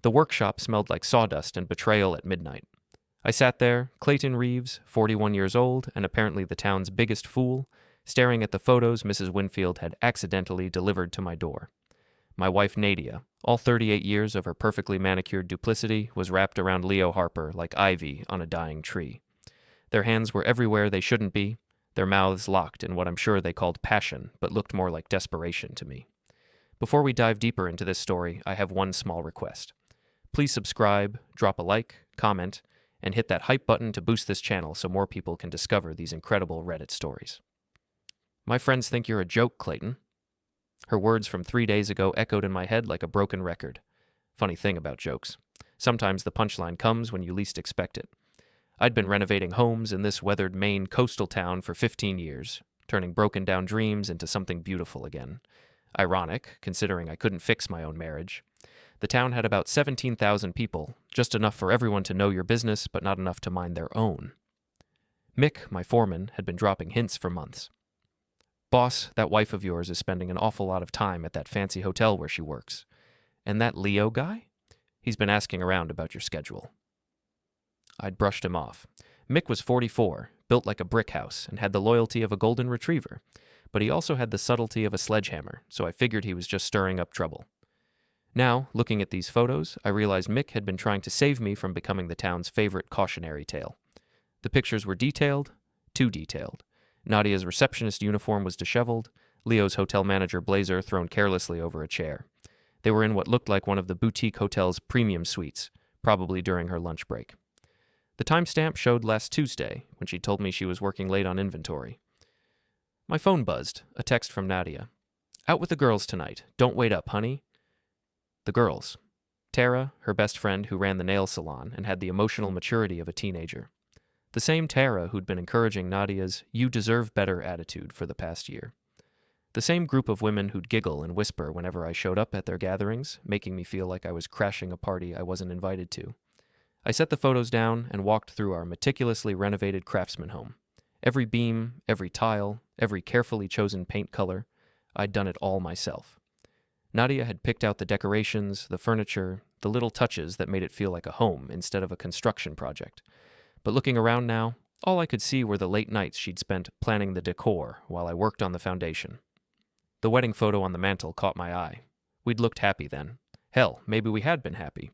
The workshop smelled like sawdust and betrayal at midnight. I sat there, Clayton Reeves, 41 years old, and apparently the town's biggest fool, staring at the photos Mrs. Winfield had accidentally delivered to my door. My wife Nadia, all 38 years of her perfectly manicured duplicity, was wrapped around Leo Harper like ivy on a dying tree. Their hands were everywhere they shouldn't be, their mouths locked in what I'm sure they called passion, but looked more like desperation to me. Before we dive deeper into this story, I have one small request. Please subscribe, drop a like, comment, and hit that hype button to boost this channel so more people can discover these incredible Reddit stories. My friends think you're a joke, Clayton. Her words from 3 days ago echoed in my head like a broken record. Funny thing about jokes. Sometimes the punchline comes when you least expect it. I'd been renovating homes in this weathered Maine coastal town for 15 years, turning broken down dreams into something beautiful again. Ironic, considering I couldn't fix my own marriage. The town had about 17,000 people, just enough for everyone to know your business, but not enough to mind their own. Mick, my foreman, had been dropping hints for months. Boss, that wife of yours is spending an awful lot of time at that fancy hotel where she works. And that Leo guy? He's been asking around about your schedule. I'd brushed him off. Mick was 44, built like a brick house, and had the loyalty of a golden retriever. But he also had the subtlety of a sledgehammer, so I figured he was just stirring up trouble. Now, looking at these photos, I realized Mick had been trying to save me from becoming the town's favorite cautionary tale. The pictures were detailed, too detailed. Nadia's receptionist uniform was disheveled, Leo's hotel manager blazer thrown carelessly over a chair. They were in what looked like one of the boutique hotel's premium suites, probably during her lunch break. The timestamp showed last Tuesday, when she told me she was working late on inventory. My phone buzzed, a text from Nadia. Out with the girls tonight. Don't wait up, honey. The girls. Tara, her best friend who ran the nail salon and had the emotional maturity of a teenager. The same Tara who'd been encouraging Nadia's "you deserve better" attitude for the past year. The same group of women who'd giggle and whisper whenever I showed up at their gatherings, making me feel like I was crashing a party I wasn't invited to. I set the photos down and walked through our meticulously renovated craftsman home. Every beam, every tile, every carefully chosen paint color, I'd done it all myself. Nadia had picked out the decorations, the furniture, the little touches that made it feel like a home instead of a construction project. But looking around now, all I could see were the late nights she'd spent planning the decor while I worked on the foundation. The wedding photo on the mantel caught my eye. We'd looked happy then. Hell, maybe we had been happy.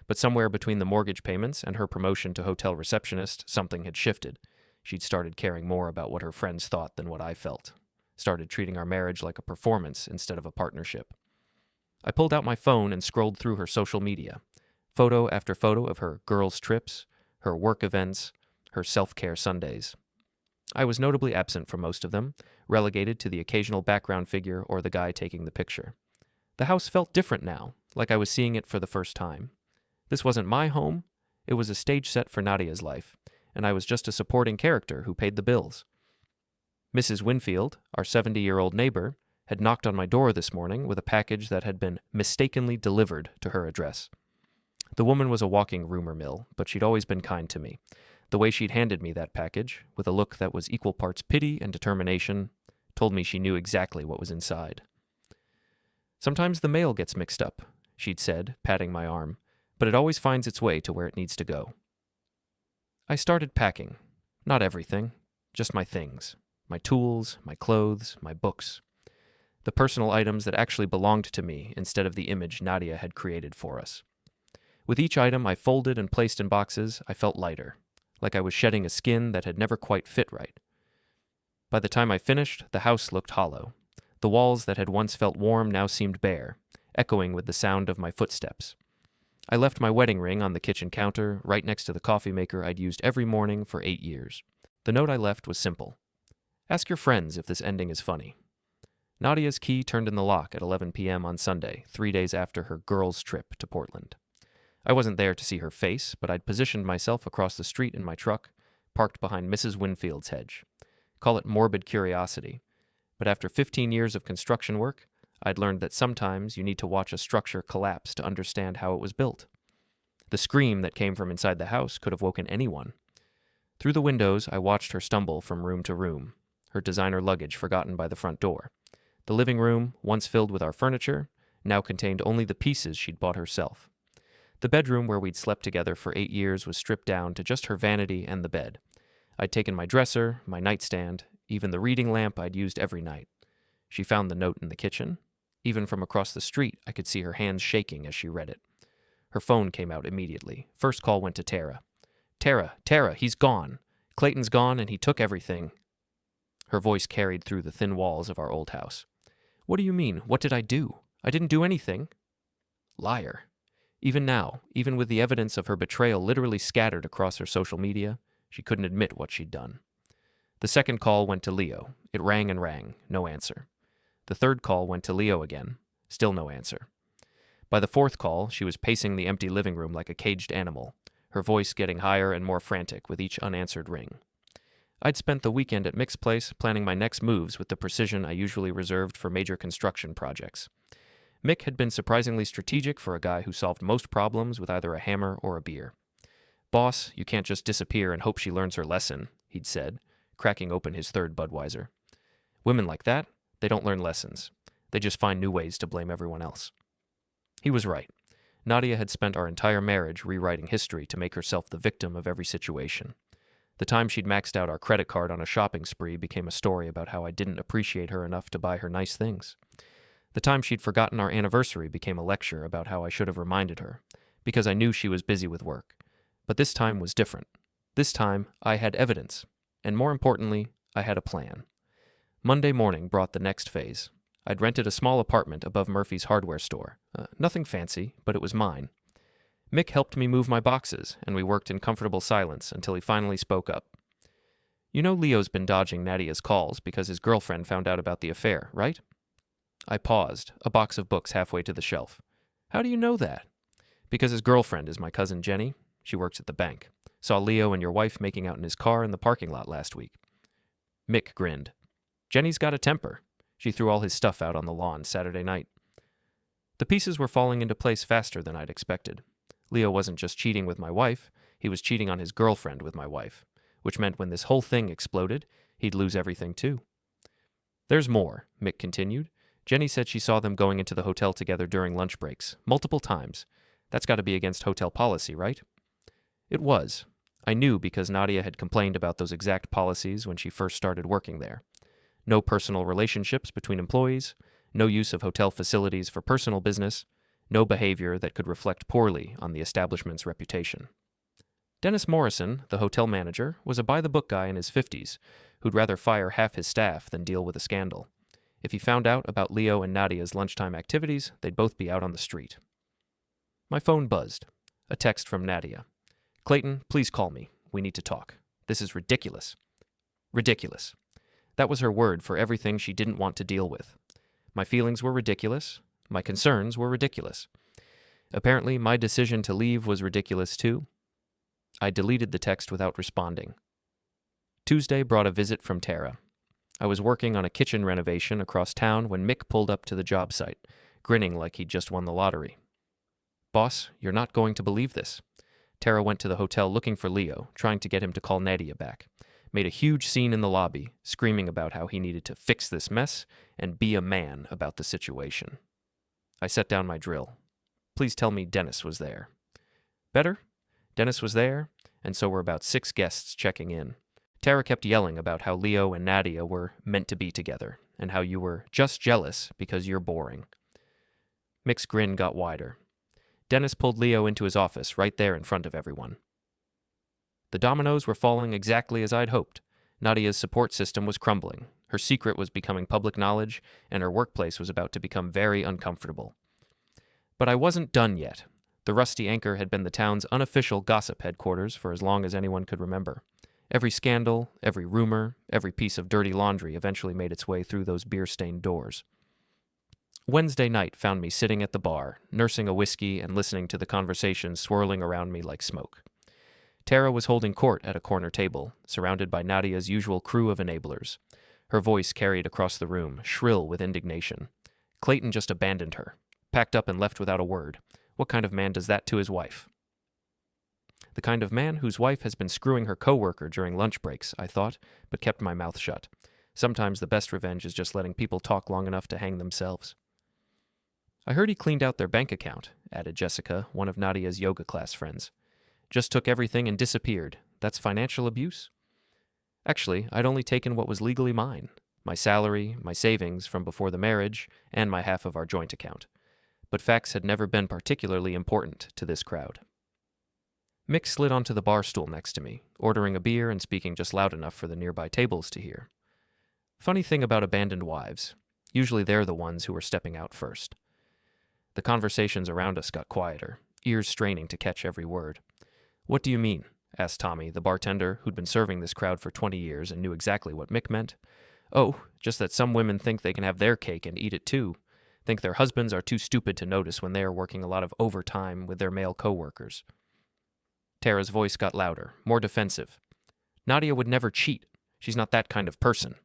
But somewhere between the mortgage payments and her promotion to hotel receptionist, something had shifted. She'd started caring more about what her friends thought than what I felt. Started treating our marriage like a performance instead of a partnership. I pulled out my phone and scrolled through her social media. Photo after photo of her girls' trips, her work events, her self-care Sundays. I was notably absent from most of them, relegated to the occasional background figure or the guy taking the picture. The house felt different now, like I was seeing it for the first time. This wasn't my home, it was a stage set for Nadia's life, and I was just a supporting character who paid the bills. Mrs. Winfield, our 70-year-old neighbor, had knocked on my door this morning with a package that had been mistakenly delivered to her address. The woman was a walking rumor mill, but she'd always been kind to me. The way she'd handed me that package, with a look that was equal parts pity and determination, told me she knew exactly what was inside. Sometimes the mail gets mixed up, she'd said, patting my arm, but it always finds its way to where it needs to go. I started packing. Not everything, just my things. My tools, my clothes, my books. The personal items that actually belonged to me instead of the image Nadia had created for us. With each item I folded and placed in boxes, I felt lighter, like I was shedding a skin that had never quite fit right. By the time I finished, the house looked hollow. The walls that had once felt warm now seemed bare, echoing with the sound of my footsteps. I left my wedding ring on the kitchen counter, right next to the coffee maker I'd used every morning for 8 years. The note I left was simple. Ask your friends if this ending is funny. Nadia's key turned in the lock at 11 p.m. on Sunday, 3 days after her girls' trip to Portland. I wasn't there to see her face, but I'd positioned myself across the street in my truck, parked behind Mrs. Winfield's hedge. Call it morbid curiosity, but after 15 years of construction work, I'd learned that sometimes you need to watch a structure collapse to understand how it was built. The scream that came from inside the house could have woken anyone. Through the windows, I watched her stumble from room to room, her designer luggage forgotten by the front door. The living room, once filled with our furniture, now contained only the pieces she'd bought herself. The bedroom where we'd slept together for 8 years was stripped down to just her vanity and the bed. I'd taken my dresser, my nightstand, even the reading lamp I'd used every night. She found the note in the kitchen. Even from across the street, I could see her hands shaking as she read it. Her phone came out immediately. First call went to Tara. Tara, he's gone. Clayton's gone and he took everything. Her voice carried through the thin walls of our old house. What do you mean? What did I do? I didn't do anything. Liar. Even now, even with the evidence of her betrayal literally scattered across her social media, she couldn't admit what she'd done. The second call went to Leo. It rang and rang. No answer. The third call went to Leo again. Still no answer. By the fourth call, she was pacing the empty living room like a caged animal, her voice getting higher and more frantic with each unanswered ring. I'd spent the weekend at Mick's place planning my next moves with the precision I usually reserved for major construction projects. Mick had been surprisingly strategic for a guy who solved most problems with either a hammer or a beer. Boss, you can't just disappear and hope she learns her lesson, he'd said, cracking open his third Budweiser. Women like that, they don't learn lessons. They just find new ways to blame everyone else. He was right. Nadia had spent our entire marriage rewriting history to make herself the victim of every situation. The time she'd maxed out our credit card on a shopping spree became a story about how I didn't appreciate her enough to buy her nice things. The time she'd forgotten our anniversary became a lecture about how I should have reminded her, because I knew she was busy with work. But this time was different. This time, I had evidence. And more importantly, I had a plan. Monday morning brought the next phase. I'd rented a small apartment above Murphy's hardware store. Nothing fancy, but it was mine. Mick helped me move my boxes, and we worked in comfortable silence until he finally spoke up. You know Leo's been dodging Nadia's calls because his girlfriend found out about the affair, right? I paused, a box of books halfway to the shelf. How do you know that? Because his girlfriend is my cousin Jenny. She works at the bank. Saw Leo and your wife making out in his car in the parking lot last week. Mick grinned. Jenny's got a temper. She threw all his stuff out on the lawn Saturday night. The pieces were falling into place faster than I'd expected. Leo wasn't just cheating with my wife, he was cheating on his girlfriend with my wife, which meant when this whole thing exploded, he'd lose everything too. There's more, Mick continued. Jenny said she saw them going into the hotel together during lunch breaks, multiple times. That's got to be against hotel policy, right? It was. I knew because Nadia had complained about those exact policies when she first started working there. No personal relationships between employees, no use of hotel facilities for personal business, no behavior that could reflect poorly on the establishment's reputation. Dennis Morrison, the hotel manager, was a by-the-book guy in his 50s who'd rather fire half his staff than deal with a scandal. If he found out about Leo and Nadia's lunchtime activities, they'd both be out on the street. My phone buzzed. A text from Nadia. Clayton, please call me. We need to talk. This is ridiculous. Ridiculous. That was her word for everything she didn't want to deal with. My feelings were ridiculous. My concerns were ridiculous. Apparently, my decision to leave was ridiculous too. I deleted the text without responding. Tuesday brought a visit from Tara. I was working on a kitchen renovation across town when Mick pulled up to the job site, grinning like he'd just won the lottery. Boss, you're not going to believe this. Tara went to the hotel looking for Leo, trying to get him to call Nadia back. Made a huge scene in the lobby, screaming about how he needed to fix this mess and be a man about the situation. I set down my drill. Please tell me Dennis was there. Better? Dennis was there, and so were about 6 guests checking in. Tara kept yelling about how Leo and Nadia were meant to be together, and how you were just jealous because you're boring. Mick's grin got wider. Dennis pulled Leo into his office right there in front of everyone. The dominoes were falling exactly as I'd hoped. Nadia's support system was crumbling. Her secret was becoming public knowledge, and her workplace was about to become very uncomfortable. But I wasn't done yet. The Rusty Anchor had been the town's unofficial gossip headquarters for as long as anyone could remember. Every scandal, every rumor, every piece of dirty laundry eventually made its way through those beer-stained doors. Wednesday night found me sitting at the bar, nursing a whiskey and listening to the conversation swirling around me like smoke. Tara was holding court at a corner table, surrounded by Nadia's usual crew of enablers. Her voice carried across the room, shrill with indignation. Clayton just abandoned her, packed up and left without a word. What kind of man does that to his wife? The kind of man whose wife has been screwing her coworker during lunch breaks, I thought, but kept my mouth shut. Sometimes the best revenge is just letting people talk long enough to hang themselves. I heard he cleaned out their bank account, added Jessica, one of Nadia's yoga class friends. Just took everything and disappeared. That's financial abuse? Actually, I'd only taken what was legally mine. My salary, my savings from before the marriage, and my half of our joint account. But facts had never been particularly important to this crowd. Mick slid onto the bar stool next to me, ordering a beer and speaking just loud enough for the nearby tables to hear. Funny thing about abandoned wives. Usually they're the ones who are stepping out first. The conversations around us got quieter, ears straining to catch every word. "What do you mean?" asked Tommy, the bartender who'd been serving this crowd for 20 years and knew exactly what Mick meant. "Oh, just that some women think they can have their cake and eat it too. Think their husbands are too stupid to notice when they are working a lot of overtime with their male coworkers." Tara's voice got louder, more defensive. "Nadia would never cheat. She's not that kind of person."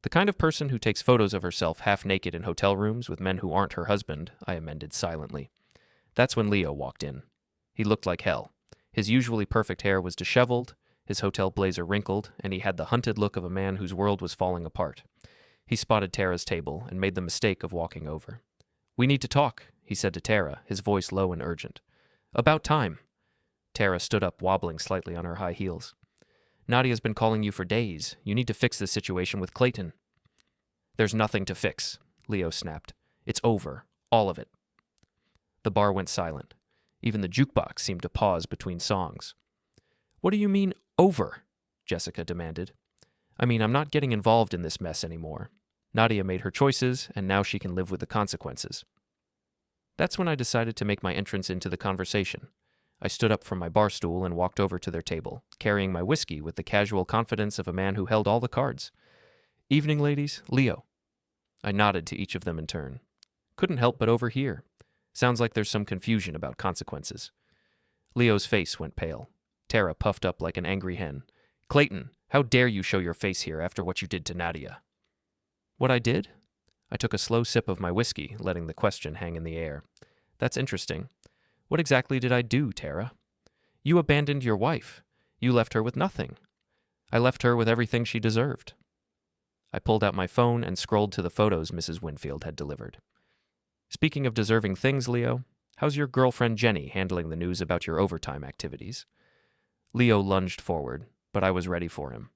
"The kind of person who takes photos of herself half naked in hotel rooms with men who aren't her husband," I amended silently. That's when Leo walked in. He looked like hell. His usually perfect hair was disheveled, his hotel blazer wrinkled, and he had the hunted look of a man whose world was falling apart. He spotted Tara's table and made the mistake of walking over. "We need to talk," he said to Tara, his voice low and urgent. "About time." Tara stood up, wobbling slightly on her high heels. "Nadia's been calling you for days. You need to fix this situation with Clayton." "There's nothing to fix," Leo snapped. "It's over. All of it." The bar went silent. Even the jukebox seemed to pause between songs. "What do you mean, over?" Jessica demanded. "I mean, I'm not getting involved in this mess anymore. Nadia made her choices, and now she can live with the consequences." That's when I decided to make my entrance into the conversation. I stood up from my bar stool and walked over to their table, carrying my whiskey with the casual confidence of a man who held all the cards. "Evening, ladies. Leo." I nodded to each of them in turn. Couldn't help but overhear. Sounds like there's some confusion about consequences. Leo's face went pale. Tara puffed up like an angry hen. "Clayton, how dare you show your face here after what you did to Nadia?" "What I did?" I took a slow sip of my whiskey, letting the question hang in the air. "That's interesting. What exactly did I do, Tara?" "You abandoned your wife. You left her with nothing." "I left her with everything she deserved." I pulled out my phone and scrolled to the photos Mrs. Winfield had delivered. "Speaking of deserving things, Leo, how's your girlfriend Jenny handling the news about your overtime activities?" Leo lunged forward, but I was ready for him.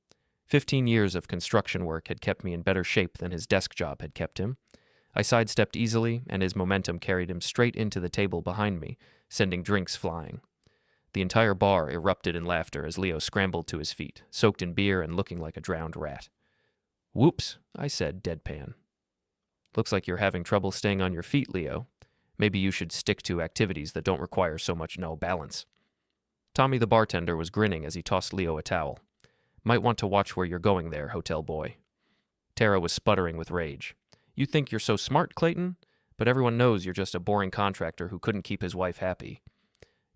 15 years of construction work had kept me in better shape than his desk job had kept him. I sidestepped easily, and his momentum carried him straight into the table behind me, sending drinks flying. The entire bar erupted in laughter as Leo scrambled to his feet, soaked in beer and looking like a drowned rat. "Whoops," I said, deadpan. "Looks like you're having trouble staying on your feet, Leo. Maybe you should stick to activities that don't require so much no balance." Tommy the bartender was grinning as he tossed Leo a towel. "Might want to watch where you're going there, hotel boy." Tara was sputtering with rage. "You think you're so smart, Clayton? But everyone knows you're just a boring contractor who couldn't keep his wife happy."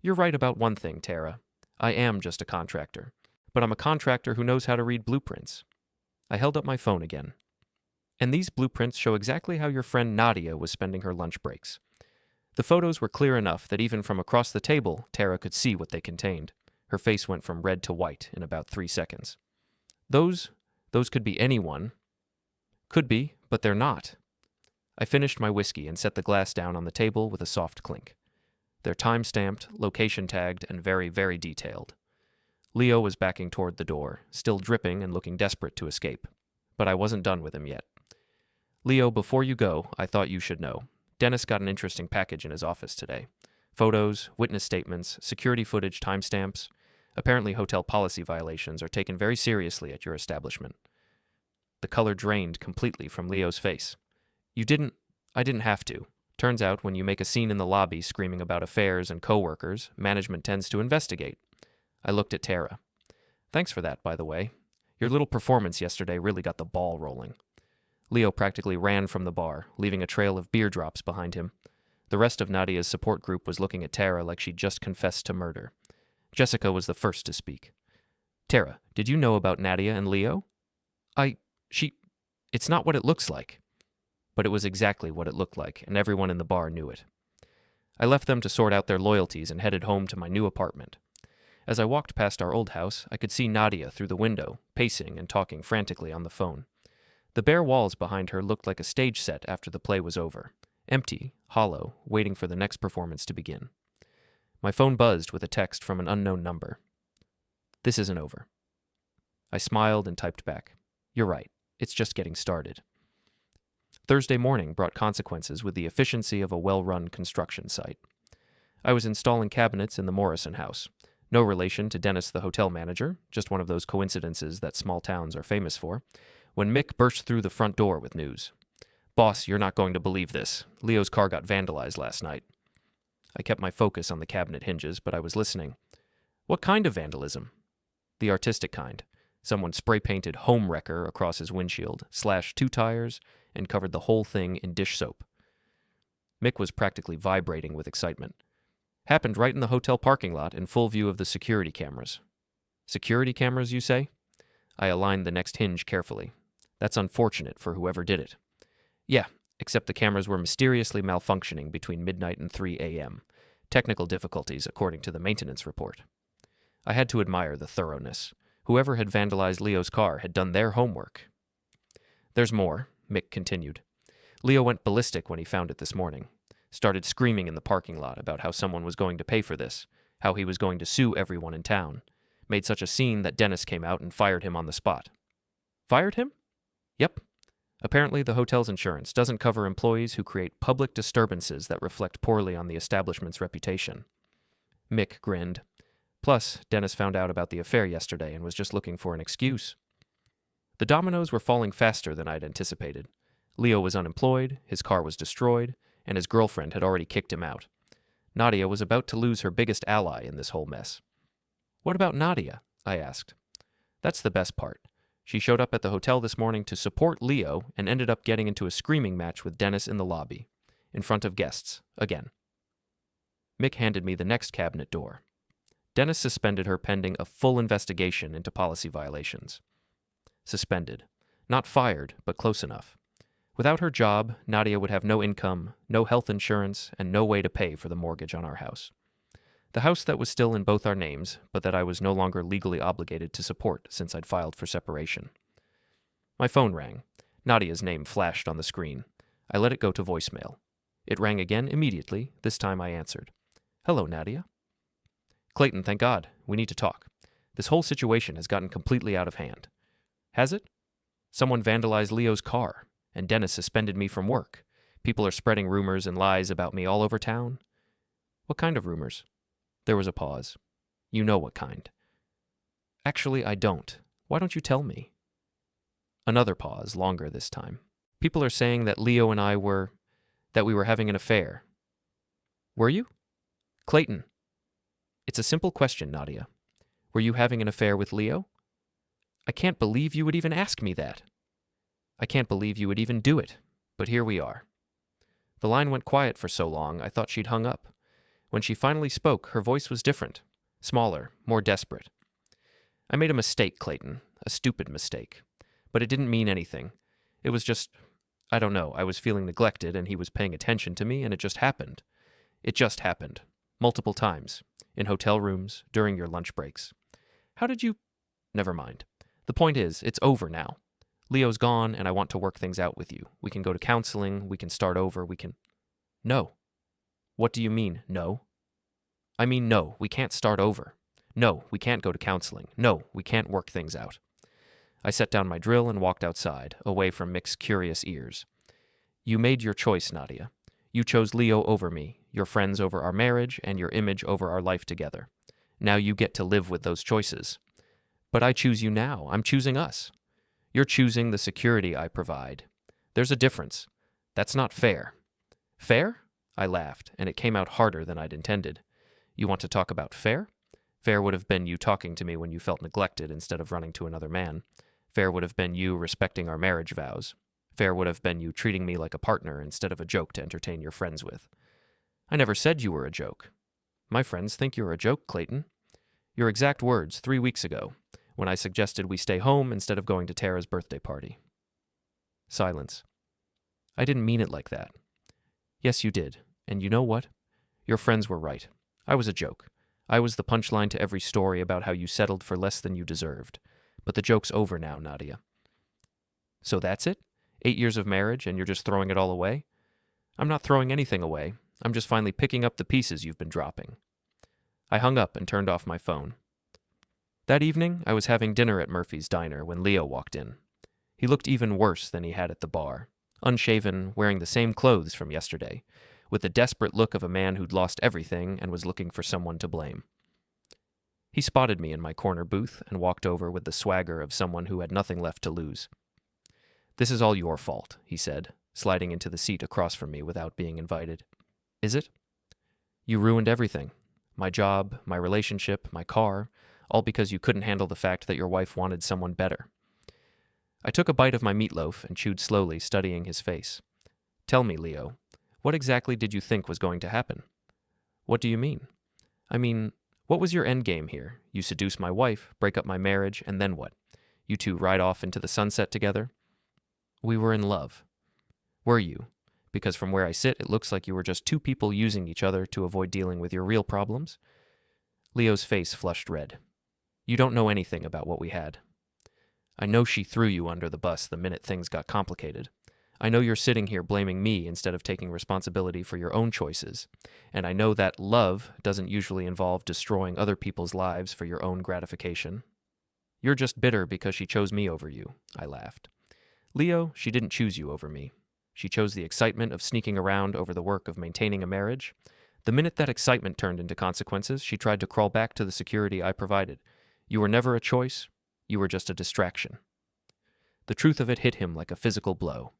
"You're right about one thing, Tara. I am just a contractor. But I'm a contractor who knows how to read blueprints." I held up my phone again. "And these blueprints show exactly how your friend Nadia was spending her lunch breaks." The photos were clear enough that even from across the table, Tara could see what they contained. Her face went from red to white in about 3 seconds. Those could be anyone." "Could be, but they're not." I finished my whiskey and set the glass down on the table with a soft clink. They're time-stamped, location-tagged, and very, very detailed. Leo was backing toward the door, still dripping and looking desperate to escape. But I wasn't done with him yet. "Leo, before you go, I thought you should know. Dennis got an interesting package in his office today. Photos, witness statements, security footage, timestamps. Apparently hotel policy violations are taken very seriously at your establishment." The color drained completely from Leo's face. I didn't have to. Turns out when you make a scene in the lobby screaming about affairs and coworkers, management tends to investigate." I looked at Tara. "Thanks for that, by the way. Your little performance yesterday really got the ball rolling." Leo practically ran from the bar, leaving a trail of beer drops behind him. The rest of Nadia's support group was looking at Tara like she'd just confessed to murder. Jessica was the first to speak. "Tara, did you know about Nadia and Leo?" It's not what it looks like." But it was exactly what it looked like, and everyone in the bar knew it. I left them to sort out their loyalties and headed home to my new apartment. As I walked past our old house, I could see Nadia through the window, pacing and talking frantically on the phone. The bare walls behind her looked like a stage set after the play was over. Empty, hollow, waiting for the next performance to begin. My phone buzzed with a text from an unknown number. "This isn't over." I smiled and typed back, "You're right. It's just getting started." Thursday morning brought consequences with the efficiency of a well-run construction site. I was installing cabinets in the Morrison house. No relation to Dennis, the hotel manager, just one of those coincidences that small towns are famous for, when Mick burst through the front door with news. "Boss, you're not going to believe this. Leo's car got vandalized last night." I kept my focus on the cabinet hinges, but I was listening. "What kind of vandalism?" "The artistic kind. Someone spray-painted Home Wrecker across his windshield, slashed 2 tires, and covered the whole thing in dish soap." Mick was practically vibrating with excitement. "Happened right in the hotel parking lot in full view of the security cameras." "Security cameras, you say?" I aligned the next hinge carefully. "That's unfortunate for whoever did it." "Yeah, except the cameras were mysteriously malfunctioning between midnight and 3 a.m. Technical difficulties, according to the maintenance report." I had to admire the thoroughness. Whoever had vandalized Leo's car had done their homework. "There's more," Mick continued. "Leo went ballistic when he found it this morning. Started screaming in the parking lot about how someone was going to pay for this, how he was going to sue everyone in town. Made such a scene that Dennis came out and fired him on the spot." "Fired him?" "Yep. Apparently the hotel's insurance doesn't cover employees who create public disturbances that reflect poorly on the establishment's reputation." Mick grinned. "Plus, Dennis found out about the affair yesterday and was just looking for an excuse." The dominoes were falling faster than I'd anticipated. Leo was unemployed, his car was destroyed, and his girlfriend had already kicked him out. Nadia was about to lose her biggest ally in this whole mess. "What about Nadia?" I asked. "That's the best part. She showed up at the hotel this morning to support Leo and ended up getting into a screaming match with Dennis in the lobby, in front of guests, again." Mick handed me the next cabinet door. "Dennis suspended her pending a full investigation into policy violations." Suspended. Not fired, but close enough. Without her job, Nadia would have no income, no health insurance, and no way to pay for the mortgage on our house. The house that was still in both our names, but that I was no longer legally obligated to support since I'd filed for separation. My phone rang. Nadia's name flashed on the screen. I let it go to voicemail. It rang again immediately. This time I answered. "Hello, Nadia." "Clayton, thank God. We need to talk. This whole situation has gotten completely out of hand." "Has it?" "Someone vandalized Leo's car, and Dennis suspended me from work. People are spreading rumors and lies about me all over town." "What kind of rumors?" There was a pause. "You know what kind." "Actually, I don't. Why don't you tell me?" Another pause, longer this time. "People are saying that Leo and I were... that we were having an affair." "Were you?" "Clayton." "It's a simple question, Nadia. Were you having an affair with Leo?" "I can't believe you would even ask me that." "I can't believe you would even do it. But here we are." The line went quiet for so long, I thought she'd hung up. When she finally spoke, her voice was different. Smaller, more desperate. "I made a mistake, Clayton. A stupid mistake. But it didn't mean anything. It was just... I don't know. I was feeling neglected, and he was paying attention to me, and it just happened. It just happened. Multiple times. In hotel rooms, during your lunch breaks. How did you... Never mind. The point is, it's over now. Leo's gone, and I want to work things out with you. We can go to counseling, we can start over, we can... No. What do you mean, no? I mean, no, we can't start over. No, we can't go to counseling. No, we can't work things out. I set down my drill and walked outside, away from Mick's curious ears. You made your choice, Nadia. You chose Leo over me, your friends over our marriage, and your image over our life together. Now you get to live with those choices. But I choose you now. I'm choosing us. You're choosing the security I provide. There's a difference. That's not fair. Fair? I laughed, and it came out harder than I'd intended. You want to talk about fair? Fair would have been you talking to me when you felt neglected instead of running to another man. Fair would have been you respecting our marriage vows. Fair would have been you treating me like a partner instead of a joke to entertain your friends with. I never said you were a joke. My friends think you're a joke, Clayton. Your exact words 3 weeks ago, when I suggested we stay home instead of going to Tara's birthday party. Silence. I didn't mean it like that. Yes, you did. And you know what? Your friends were right. I was a joke. I was the punchline to every story about how you settled for less than you deserved. But the joke's over now, Nadia. So that's it? 8 years of marriage and you're just throwing it all away? I'm not throwing anything away. I'm just finally picking up the pieces you've been dropping. I hung up and turned off my phone. That evening, I was having dinner at Murphy's Diner when Leo walked in. He looked even worse than he had at the bar, unshaven, wearing the same clothes from yesterday, with the desperate look of a man who'd lost everything and was looking for someone to blame. He spotted me in my corner booth and walked over with the swagger of someone who had nothing left to lose. "This is all your fault," he said, sliding into the seat across from me without being invited. "Is it? You ruined everything. My job, my relationship, my car, all because you couldn't handle the fact that your wife wanted someone better." I took a bite of my meatloaf and chewed slowly, studying his face. "Tell me, Leo, what exactly did you think was going to happen?" "What do you mean?" "I mean, what was your end game here? You seduce my wife, break up my marriage, and then what? You two ride off into the sunset together?" "We were in love." "Were you? Because from where I sit, it looks like you were just two people using each other to avoid dealing with your real problems." Leo's face flushed red. "You don't know anything about what we had. I know she threw you under the bus the minute things got complicated. I know you're sitting here blaming me instead of taking responsibility for your own choices. And I know that love doesn't usually involve destroying other people's lives for your own gratification. You're just bitter because she chose me over you," I laughed. "Leo, she didn't choose you over me. She chose the excitement of sneaking around over the work of maintaining a marriage. The minute that excitement turned into consequences, she tried to crawl back to the security I provided. You were never a choice. You were just a distraction." The truth of it hit him like a physical blow.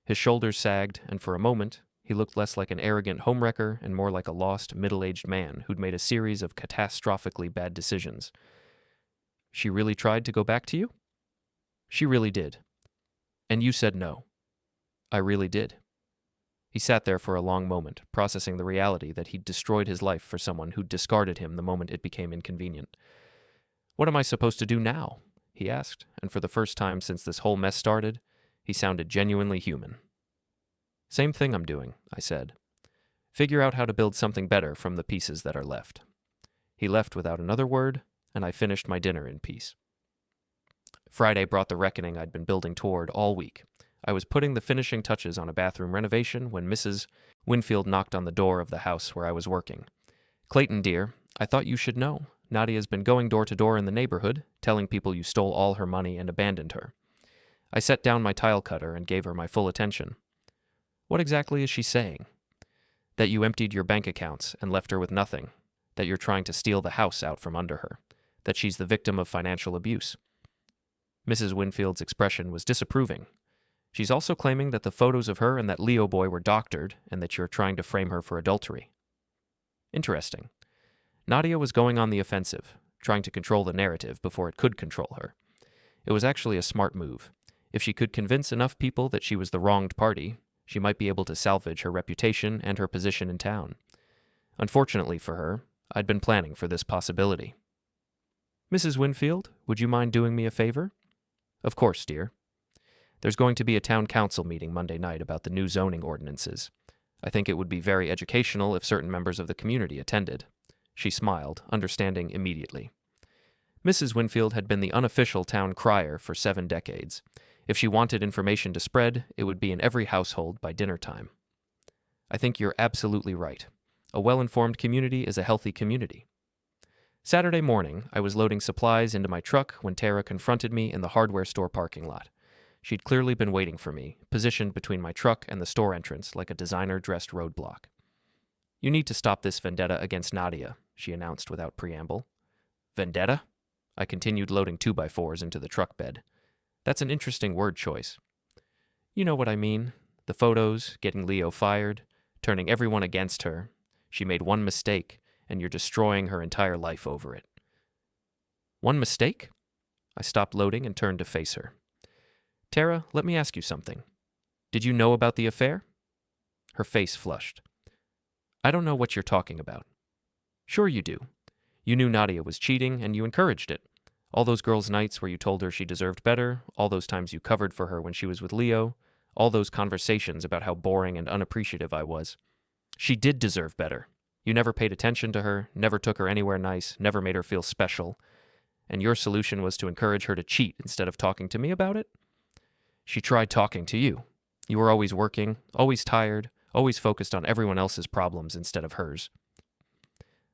His shoulders sagged, and for a moment, he looked less like an arrogant homewrecker and more like a lost, middle-aged man who'd made a series of catastrophically bad decisions. "She really tried to go back to you?" "She really did. And you said no." "I really did." He sat there for a long moment, processing the reality that he'd destroyed his life for someone who'd discarded him the moment it became inconvenient. "What am I supposed to do now?" he asked, and for the first time since this whole mess started, he sounded genuinely human. "Same thing I'm doing," I said. "Figure out how to build something better from the pieces that are left." He left without another word, and I finished my dinner in peace. Friday brought the reckoning I'd been building toward all week. I was putting the finishing touches on a bathroom renovation when Mrs. Winfield knocked on the door of the house where I was working. "Clayton, dear, I thought you should know. Nadia's been going door to door in the neighborhood, telling people you stole all her money and abandoned her." I set down my tile cutter and gave her my full attention. "What exactly is she saying?" "That you emptied your bank accounts and left her with nothing. That you're trying to steal the house out from under her. That she's the victim of financial abuse." Mrs. Winfield's expression was disapproving. "She's also claiming that the photos of her and that Leo boy were doctored and that you're trying to frame her for adultery." Interesting. Nadia was going on the offensive, trying to control the narrative before it could control her. It was actually a smart move. If she could convince enough people that she was the wronged party, she might be able to salvage her reputation and her position in town. Unfortunately for her, I'd been planning for this possibility. "Mrs. Winfield, would you mind doing me a favor?" "Of course, dear." "There's going to be a town council meeting Monday night about the new zoning ordinances. I think it would be very educational if certain members of the community attended." She smiled, understanding immediately. Mrs. Winfield had been the unofficial town crier for 7 decades. If she wanted information to spread, it would be in every household by dinner time. "I think you're absolutely right. A well-informed community is a healthy community." Saturday morning, I was loading supplies into my truck when Tara confronted me in the hardware store parking lot. She'd clearly been waiting for me, positioned between my truck and the store entrance like a designer-dressed roadblock. "You need to stop this vendetta against Nadia," she announced without preamble. "Vendetta?" I continued loading 2x4s into the truck bed. "That's an interesting word choice." "You know what I mean. The photos, getting Leo fired, turning everyone against her. She made one mistake, and you're destroying her entire life over it." "One mistake?" I stopped loading and turned to face her. "Tara, let me ask you something. Did you know about the affair?" Her face flushed. "I don't know what you're talking about." "Sure you do. You knew Nadia was cheating, and you encouraged it. All those girls' nights where you told her she deserved better, all those times you covered for her when she was with Leo, all those conversations about how boring and unappreciative I was. She did deserve better. You never paid attention to her, never took her anywhere nice, never made her feel special. And your solution was to encourage her to cheat instead of talking to me about it? She tried talking to you. You were always working, always tired, always focused on everyone else's problems instead of hers.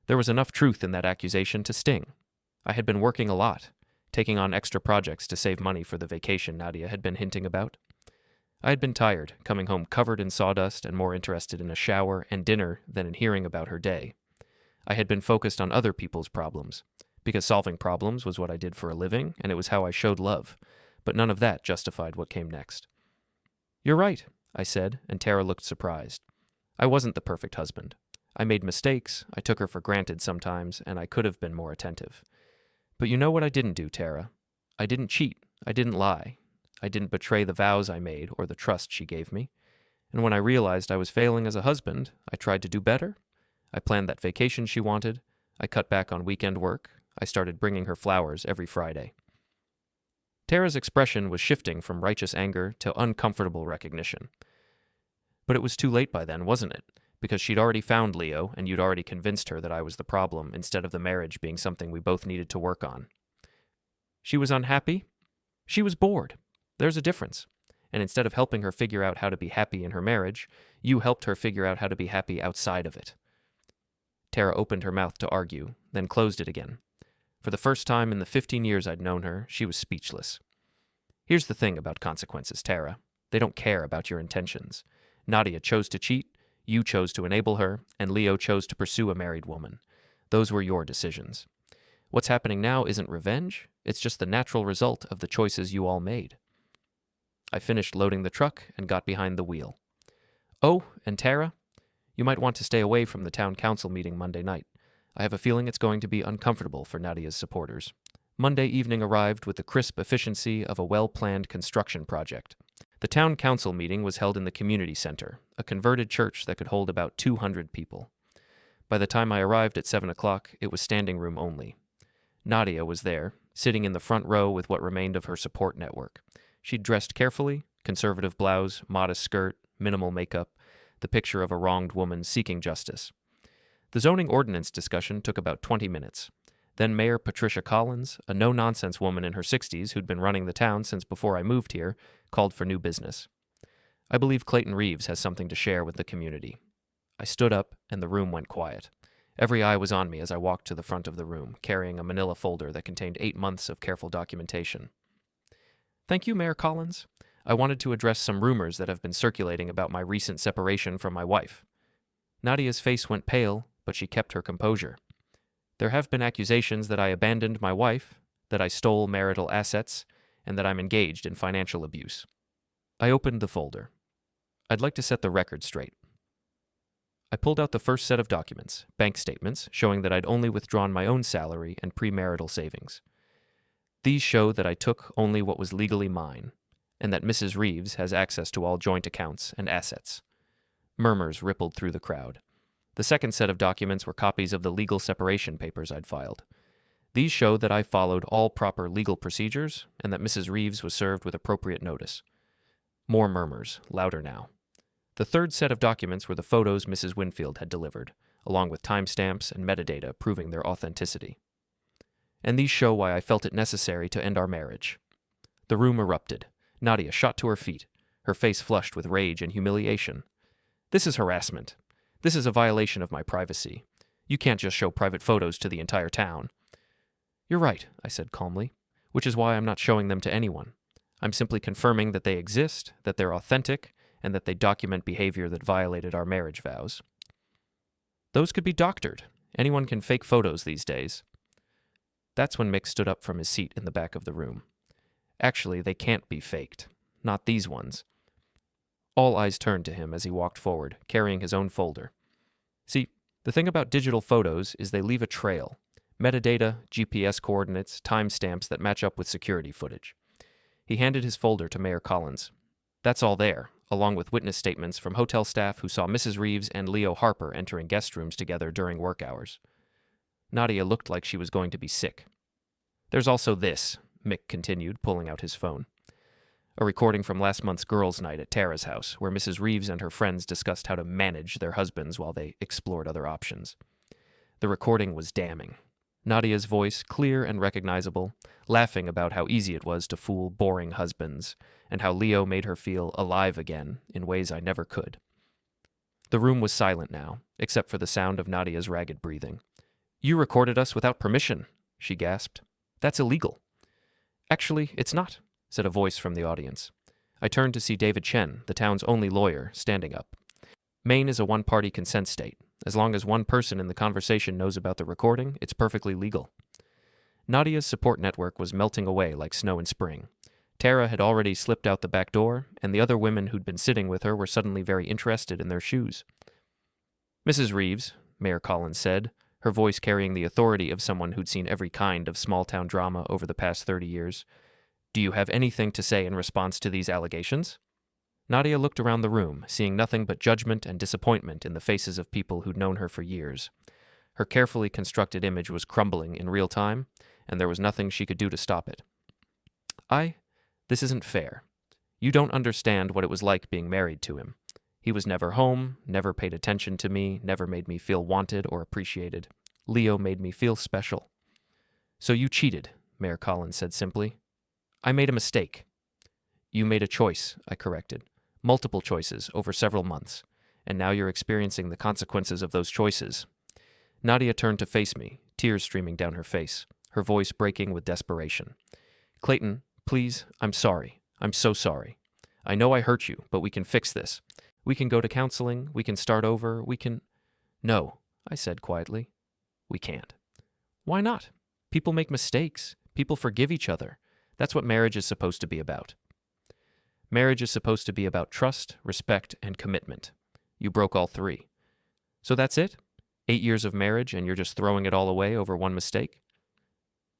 There was enough truth in that accusation to sting. I had been working a lot, taking on extra projects to save money for the vacation Nadia had been hinting about. I had been tired, coming home covered in sawdust and more interested in a shower and dinner than in hearing about her day. I had been focused on other people's problems, because solving problems was what I did for a living, and it was how I showed love, but none of that justified what came next. "You're right," I said, and Tara looked surprised. I wasn't the perfect husband. I made mistakes, I took her for granted sometimes, and I could have been more attentive. But you know what I didn't do, Tara? I didn't cheat, I didn't lie, I didn't betray the vows I made or the trust she gave me. And when I realized I was failing as a husband, I tried to do better. I planned that vacation she wanted, I cut back on weekend work, I started bringing her flowers every Friday. Tara's expression was shifting from righteous anger to uncomfortable recognition. But it was too late by then, wasn't it? Because she'd already found Leo, and you'd already convinced her that I was the problem, instead of the marriage being something we both needed to work on. She was unhappy? She was bored. There's a difference. And instead of helping her figure out how to be happy in her marriage, you helped her figure out how to be happy outside of it. Tara opened her mouth to argue, then closed it again. For the first time in the 15 years I'd known her, she was speechless. Here's the thing about consequences, Tara. They don't care about your intentions. Nadia chose to cheat, you chose to enable her, and Leo chose to pursue a married woman. Those were your decisions. What's happening now isn't revenge, it's just the natural result of the choices you all made. I finished loading the truck and got behind the wheel. Oh, and Tara, you might want to stay away from the town council meeting Monday night. I have a feeling it's going to be uncomfortable for Nadia's supporters. Monday evening arrived with the crisp efficiency of a well-planned construction project. The town council meeting was held in the community center, a converted church that could hold about 200 people. By the time I arrived at 7 o'clock, it was standing room only. Nadia was there, sitting in the front row with what remained of her support network. She'd dressed carefully, conservative blouse, modest skirt, minimal makeup, the picture of a wronged woman seeking justice. The zoning ordinance discussion took about 20 minutes. Then Mayor Patricia Collins, a no-nonsense woman in her 60s who'd been running the town since before I moved here, called for new business. I believe Clayton Reeves has something to share with the community. I stood up, and the room went quiet. Every eye was on me as I walked to the front of the room, carrying a manila folder that contained 8 months of careful documentation. Thank you, Mayor Collins. I wanted to address some rumors that have been circulating about my recent separation from my wife. Nadia's face went pale, but she kept her composure. There have been accusations that I abandoned my wife, that I stole marital assets, and that I'm engaged in financial abuse. I opened the folder. I'd like to set the record straight. I pulled out the first set of documents, bank statements, showing that I'd only withdrawn my own salary and premarital savings. These show that I took only what was legally mine, and that Mrs. Reeves has access to all joint accounts and assets. Murmurs rippled through the crowd. The second set of documents were copies of the legal separation papers I'd filed. These show that I followed all proper legal procedures and that Mrs. Reeves was served with appropriate notice. More murmurs, louder now. The third set of documents were the photos Mrs. Winfield had delivered, along with timestamps and metadata proving their authenticity. And these show why I felt it necessary to end our marriage. The room erupted. Nadia shot to her feet, her face flushed with rage and humiliation. This is harassment. This is a violation of my privacy. You can't just show private photos to the entire town. You're right, I said calmly, which is why I'm not showing them to anyone. I'm simply confirming that they exist, that they're authentic, and that they document behavior that violated our marriage vows. Those could be doctored. Anyone can fake photos these days. That's when Mick stood up from his seat in the back of the room. Actually, they can't be faked. Not these ones. All eyes turned to him as he walked forward, carrying his own folder. See, the thing about digital photos is they leave a trail. Metadata, GPS coordinates, timestamps that match up with security footage. He handed his folder to Mayor Collins. That's all there, along with witness statements from hotel staff who saw Mrs. Reeves and Leo Harper entering guest rooms together during work hours. Nadia looked like she was going to be sick. There's also this, Mick continued, pulling out his phone. A recording from last month's girls' night at Tara's house, where Mrs. Reeves and her friends discussed how to manage their husbands while they explored other options. The recording was damning. Nadia's voice, clear and recognizable, laughing about how easy it was to fool boring husbands, and how Leo made her feel alive again in ways I never could. The room was silent now, except for the sound of Nadia's ragged breathing. "You recorded us without permission," she gasped. "That's illegal." "Actually, it's not," said a voice from the audience. I turned to see David Chen, the town's only lawyer, standing up. Maine is a one-party consent state. As long as one person in the conversation knows about the recording, it's perfectly legal. Nadia's support network was melting away like snow in spring. Tara had already slipped out the back door, and the other women who'd been sitting with her were suddenly very interested in their shoes. "Mrs. Reeves," Mayor Collins said, her voice carrying the authority of someone who'd seen every kind of small-town drama over the past 30 years, "do you have anything to say in response to these allegations?" Nadia looked around the room, seeing nothing but judgment and disappointment in the faces of people who'd known her for years. Her carefully constructed image was crumbling in real time, and there was nothing she could do to stop it. This isn't fair. You don't understand what it was like being married to him. He was never home, never paid attention to me, never made me feel wanted or appreciated. Leo made me feel special." "So you cheated," Mayor Collins said simply. "I made a mistake." "You made a choice," I corrected. "Multiple choices over several months. And now you're experiencing the consequences of those choices." Nadia turned to face me, tears streaming down her face, her voice breaking with desperation. "Clayton, please, I'm sorry. I'm so sorry. I know I hurt you, but we can fix this. We can go to counseling, we can start over, we can—" "No," I said quietly. "We can't." "Why not? People make mistakes. People forgive each other. That's what marriage is supposed to be about." "Marriage is supposed to be about trust, respect, and commitment. You broke all three. So that's it? 8 years of marriage and you're just throwing it all away over one mistake?"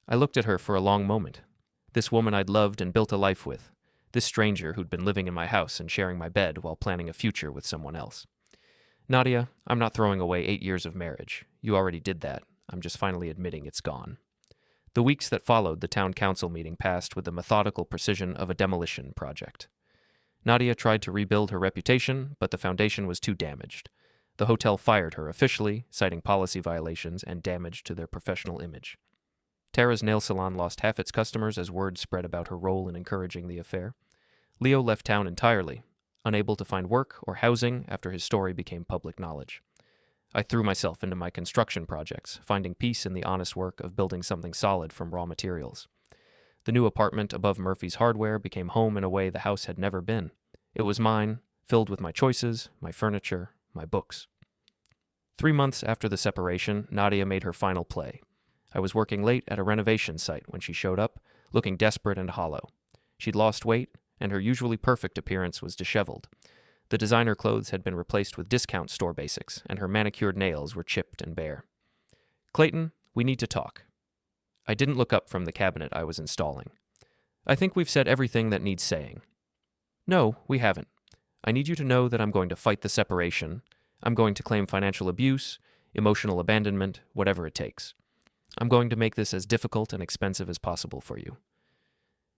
I looked at her for a long moment. This woman I'd loved and built a life with. This stranger who'd been living in my house and sharing my bed while planning a future with someone else. "Nadia, I'm not throwing away 8 years of marriage. You already did that. I'm just finally admitting it's gone." The weeks that followed the town council meeting passed with the methodical precision of a demolition project. Nadia tried to rebuild her reputation, but the foundation was too damaged. The hotel fired her officially, citing policy violations and damage to their professional image. Tara's nail salon lost half its customers as word spread about her role in encouraging the affair. Leo left town entirely, unable to find work or housing after his story became public knowledge. I threw myself into my construction projects, finding peace in the honest work of building something solid from raw materials. The new apartment above Murphy's Hardware became home in a way the house had never been. It was mine, filled with my choices, my furniture, my books. 3 months after the separation, Nadia made her final play. I was working late at a renovation site when she showed up, looking desperate and hollow. She'd lost weight, and her usually perfect appearance was disheveled. The designer clothes had been replaced with discount store basics, and her manicured nails were chipped and bare. "Clayton, we need to talk." I didn't look up from the cabinet I was installing. "I think we've said everything that needs saying." "No, we haven't. I need you to know that I'm going to fight the separation. I'm going to claim financial abuse, emotional abandonment, whatever it takes. I'm going to make this as difficult and expensive as possible for you."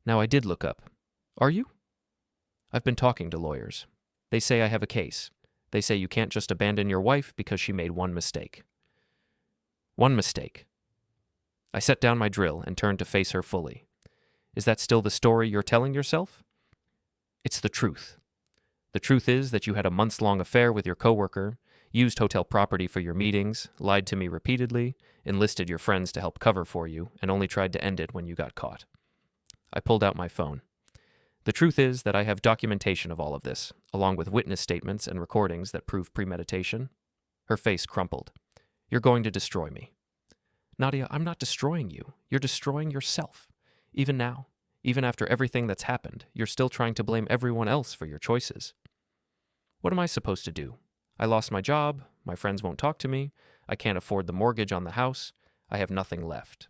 Now I did look up. "Are you?" "I've been talking to lawyers. They say I have a case. They say you can't just abandon your wife because she made one mistake." "One mistake." I set down my drill and turned to face her fully. "Is that still the story you're telling yourself?" "It's the truth. The truth is that you had a months-long affair with your coworker, used hotel property for your meetings, lied to me repeatedly, enlisted your friends to help cover for you, and only tried to end it when you got caught." I pulled out my phone. "The truth is that I have documentation of all of this, along with witness statements and recordings that prove premeditation." Her face crumpled. "You're going to destroy me." "Nadia, I'm not destroying you. You're destroying yourself. Even now, even after everything that's happened, you're still trying to blame everyone else for your choices." "What am I supposed to do? I lost my job, my friends won't talk to me, I can't afford the mortgage on the house, I have nothing left."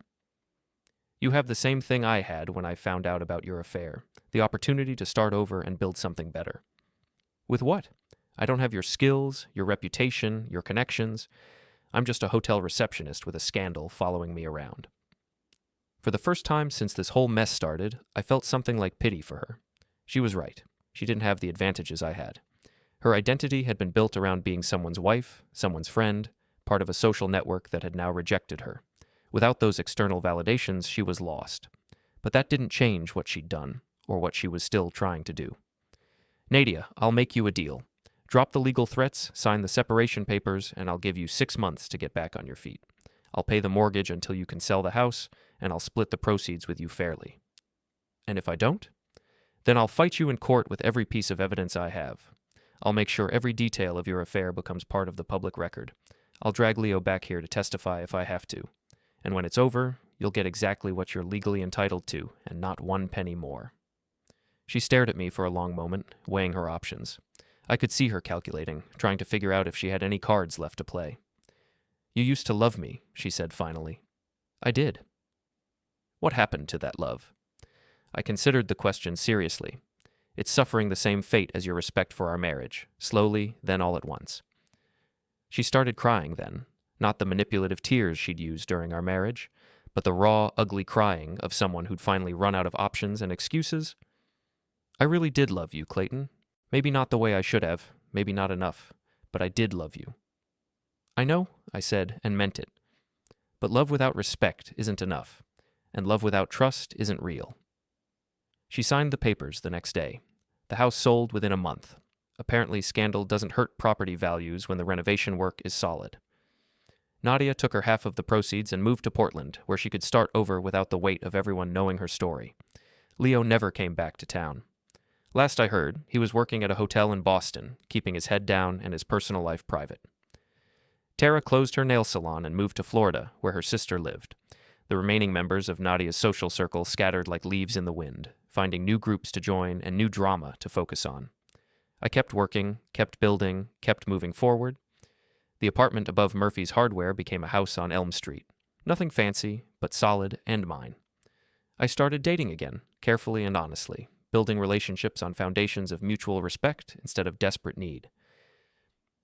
"You have the same thing I had when I found out about your affair, the opportunity to start over and build something better." "With what? I don't have your skills, your reputation, your connections. I'm just a hotel receptionist with a scandal following me around." For the first time since this whole mess started, I felt something like pity for her. She was right. She didn't have the advantages I had. Her identity had been built around being someone's wife, someone's friend, part of a social network that had now rejected her. Without those external validations, she was lost. But that didn't change what she'd done, or what she was still trying to do. "Nadia, I'll make you a deal. Drop the legal threats, sign the separation papers, and I'll give you 6 months to get back on your feet. I'll pay the mortgage until you can sell the house, and I'll split the proceeds with you fairly. And if I don't? Then I'll fight you in court with every piece of evidence I have. I'll make sure every detail of your affair becomes part of the public record. I'll drag Leo back here to testify if I have to. And when it's over, you'll get exactly what you're legally entitled to, and not 1 penny more. She stared at me for a long moment, weighing her options. I could see her calculating, trying to figure out if she had any cards left to play. You used to love me, she said finally. I did. What happened to that love? I considered the question seriously. It's suffering the same fate as your respect for our marriage, slowly, then all at once. She started crying then, not the manipulative tears she'd used during our marriage, but the raw, ugly crying of someone who'd finally run out of options and excuses. I really did love you, Clayton. Maybe not the way I should have, maybe not enough, but I did love you. I know, I said, and meant it. But love without respect isn't enough, and love without trust isn't real. She signed the papers the next day. The house sold within a month. Apparently, scandal doesn't hurt property values when the renovation work is solid. Nadia took her half of the proceeds and moved to Portland, where she could start over without the weight of everyone knowing her story. Leo never came back to town. Last I heard, he was working at a hotel in Boston, keeping his head down and his personal life private. Tara closed her nail salon and moved to Florida, where her sister lived. The remaining members of Nadia's social circle scattered like leaves in the wind, finding new groups to join and new drama to focus on. I kept working, kept building, kept moving forward. The apartment above Murphy's Hardware became a house on Elm Street. Nothing fancy, but solid and mine. I started dating again, carefully and honestly, building relationships on foundations of mutual respect instead of desperate need.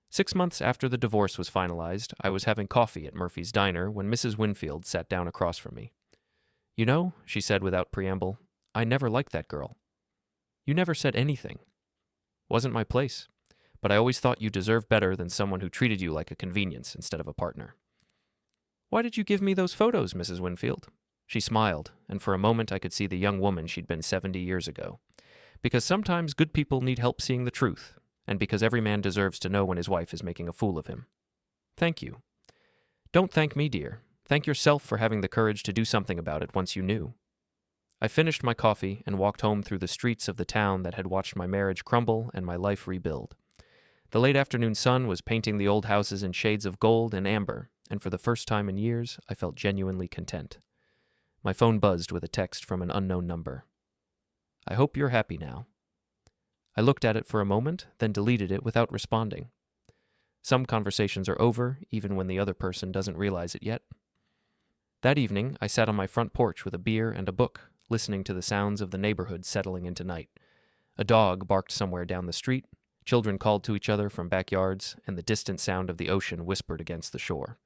6 months after the divorce was finalized, I was having coffee at Murphy's Diner when Mrs. Winfield sat down across from me. You know, she said without preamble, I never liked that girl. You never said anything. Wasn't my place. But I always thought you deserved better than someone who treated you like a convenience instead of a partner. Why did you give me those photos, Mrs. Winfield? She smiled, and for a moment I could see the young woman she'd been 70 years ago. Because sometimes good people need help seeing the truth, and because every man deserves to know when his wife is making a fool of him. Thank you. Don't thank me, dear. Thank yourself for having the courage to do something about it once you knew. I finished my coffee and walked home through the streets of the town that had watched my marriage crumble and my life rebuild. The late afternoon sun was painting the old houses in shades of gold and amber, and for the first time in years, I felt genuinely content. My phone buzzed with a text from an unknown number. I hope you're happy now. I looked at it for a moment, then deleted it without responding. Some conversations are over, even when the other person doesn't realize it yet. That evening, I sat on my front porch with a beer and a book, listening to the sounds of the neighborhood settling into night. A dog barked somewhere down the street, children called to each other from backyards, and the distant sound of the ocean whispered against the shore.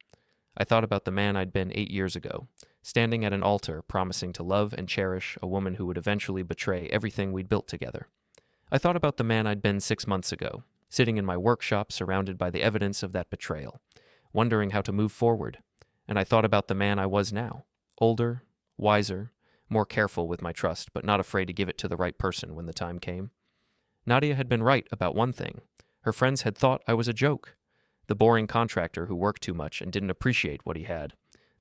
I thought about the man I'd been 8 years ago, standing at an altar promising to love and cherish a woman who would eventually betray everything we'd built together. I thought about the man I'd been 6 months ago, sitting in my workshop surrounded by the evidence of that betrayal, wondering how to move forward. And I thought about the man I was now, older, wiser, more careful with my trust, but not afraid to give it to the right person when the time came. Nadia had been right about one thing. Her friends had thought I was a joke. The boring contractor who worked too much and didn't appreciate what he had.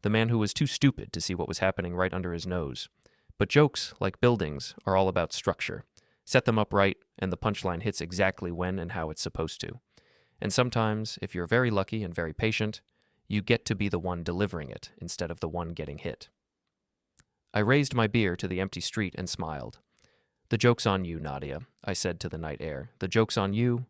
The man who was too stupid to see what was happening right under his nose. But jokes, like buildings, are all about structure. Set them up right, and the punchline hits exactly when and how it's supposed to. And sometimes, if you're very lucky and very patient, you get to be the one delivering it instead of the one getting hit. I raised my beer to the empty street and smiled. The joke's on you, Nadia, I said to the night air. The joke's on you